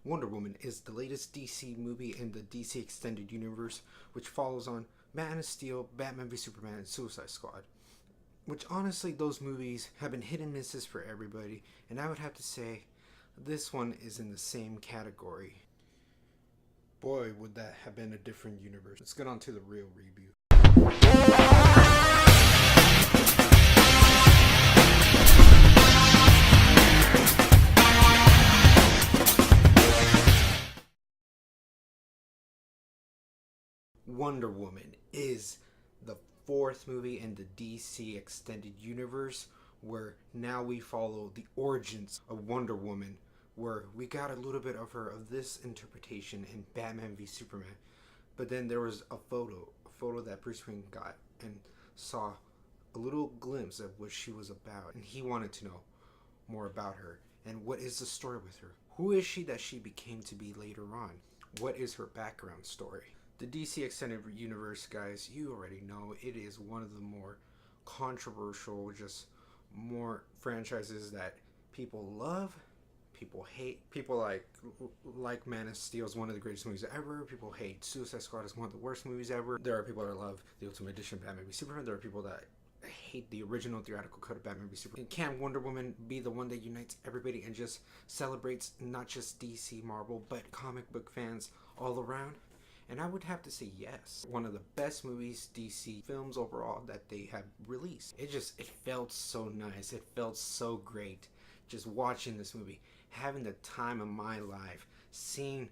Wonder Woman is the latest DC movie in the DC Extended Universe, which follows on Man of Steel, Batman v Superman, and Suicide Squad. Which honestly, those movies have been hit and misses for everybody, and I would have to say this one is in the same category. Boy, would that have been a different universe. Let's get on to the real review. Wonder Woman is the fourth movie in the DC Extended Universe, where now we follow the origins of Wonder Woman, where we got a little bit of her of this interpretation in Batman v Superman. But then there was a photo that Bruce Wayne got and saw a little glimpse of what she was about, and he wanted to know more about her and what is the story with her. Who is she that she became to be later on? What is her background story? The DC Extended Universe, guys, you already know it is one of the more controversial, just more franchises that people love, people hate. People like Man of Steel is one of the greatest movies ever. People hate Suicide Squad is one of the worst movies ever. There are people that love the Ultimate Edition of Batman v Superman. There are people that hate the original theatrical cut of Batman v Superman. Can Wonder Woman be the one that unites everybody and just celebrates not just DC, Marvel, but comic book fans all around? And I would have to say yes. One of the best movies, DC films overall, that they have released. It felt so nice. It felt so great just watching this movie. Having the time of my life. Seeing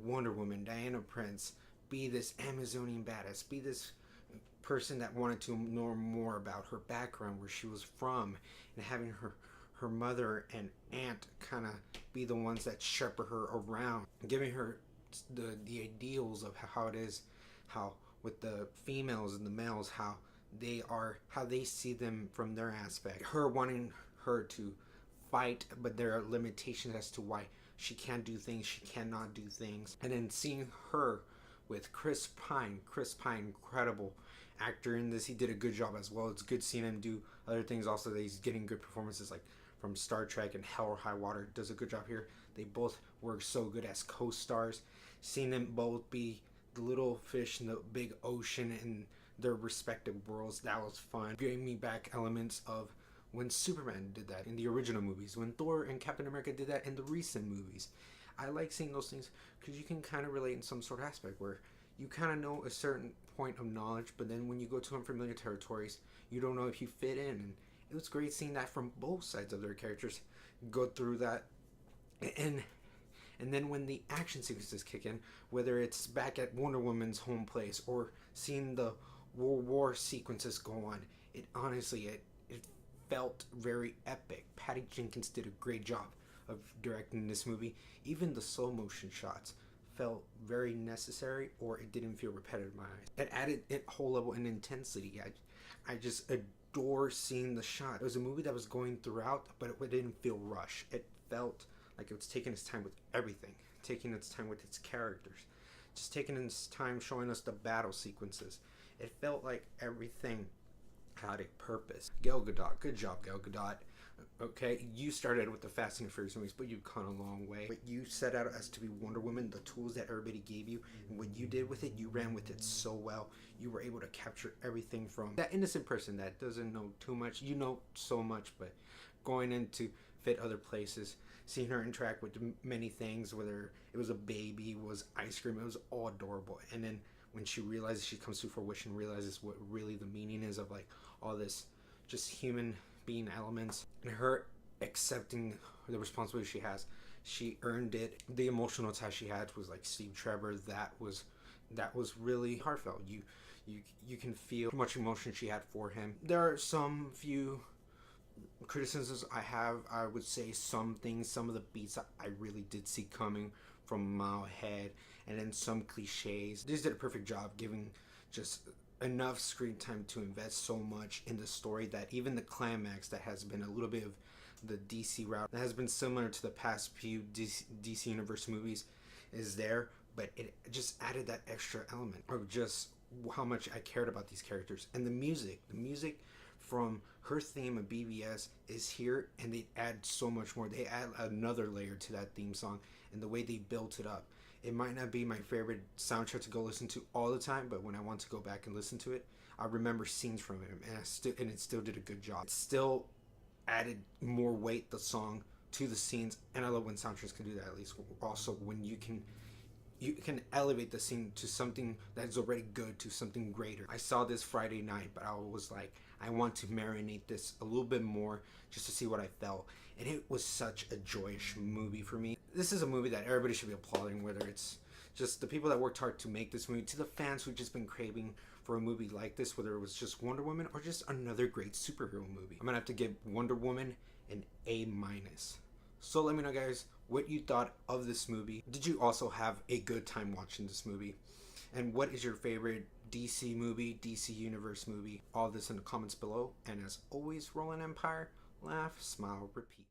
Wonder Woman, Diana Prince, be this Amazonian badass. Be this person that wanted to know more about her background, where she was from. And having her mother and aunt kind of be the ones that shepherd her around. Giving her the ideals of how it is, how with the females and the males, how they see them from their aspect. Her wanting her to fight, but there are limitations as to why she can't do things, she cannot do things. And then seeing her with Chris Pine, incredible actor in this. He did a good job as well. It's good seeing him do other things also, that he's getting good performances like from Star Trek and Hell or High Water. Does a good job here. They both work so good as co-stars. Seeing them both be the little fish in the big ocean in their respective worlds, that was fun. Bringing me back elements of when Superman did that in the original movies, when Thor and Captain America did that in the recent movies. I like seeing those things because you can kind of relate in some sort of aspect where you kind of know a certain point of knowledge, but then when you go to unfamiliar territories, you don't know if you fit in. And it was great seeing that from both sides of their characters go through that. And then when the action sequences kick in, whether it's back at Wonder Woman's home place or seeing the World War sequences go on, it felt very epic. Patty Jenkins did a great job of directing this movie. Even the slow motion shots felt very necessary, or it didn't feel repetitive in my eyes. It added a whole level in intensity. I just adore seeing the shot. It was a movie that was going throughout, but it didn't feel rushed. It felt like it was taking its time with everything, taking its time with its characters, just taking its time showing us the battle sequences. It felt like everything had a purpose. Gal Gadot, good job, Gal Gadot. Okay, you started with the Fast and Furious movies, but you've come a long way. But you set out as to be Wonder Woman, the tools that everybody gave you, and what you did with it, you ran with it so well. You were able to capture everything from that innocent person that doesn't know too much. You know so much, but going into fit other places, seeing her interact with many things, whether it was a baby, was ice cream, it was all adorable. And then when she realizes, she comes to fruition, realizes what really the meaning is of like all this just human being elements, and her accepting the responsibility she has. She earned it. The emotional tie she had was like Steve Trevor. That was really heartfelt. You can feel how much emotion she had for him. There are some few criticisms I have. I would say some of the beats I really did see coming from a mile ahead, and then some cliches. This did a perfect job giving just enough screen time to invest so much in the story that even the climax that has been a little bit of the DC route that has been similar to the past few DC Universe movies is there, but it just added that extra element of just how much I cared about these characters. And the music from her theme of BBS is here, and they add so much more. They add another layer to that theme song, and the way they built it up. It might not be my favorite soundtrack to go listen to all the time, but when I want to go back and listen to it, I remember scenes from it, and it still did a good job. It still added more weight, the song, to the scenes, and I love when soundtracks can do that. At least also when you can elevate the scene to something that's already good to something greater. I saw this Friday night, but I was like, I want to marinate this a little bit more just to see what I felt. And it was such a joyous movie for me. This is a movie that everybody should be applauding, whether it's just the people that worked hard to make this movie, to the fans who've just been craving for a movie like this, whether it was just Wonder Woman or just another great superhero movie. I'm gonna have to give Wonder Woman an A-. So let me know, guys, what you thought of this movie. Did you also have a good time watching this movie? And what is your favorite DC movie, DC Universe movie? All this in the comments below. And as always, roll an empire, laugh, smile, repeat.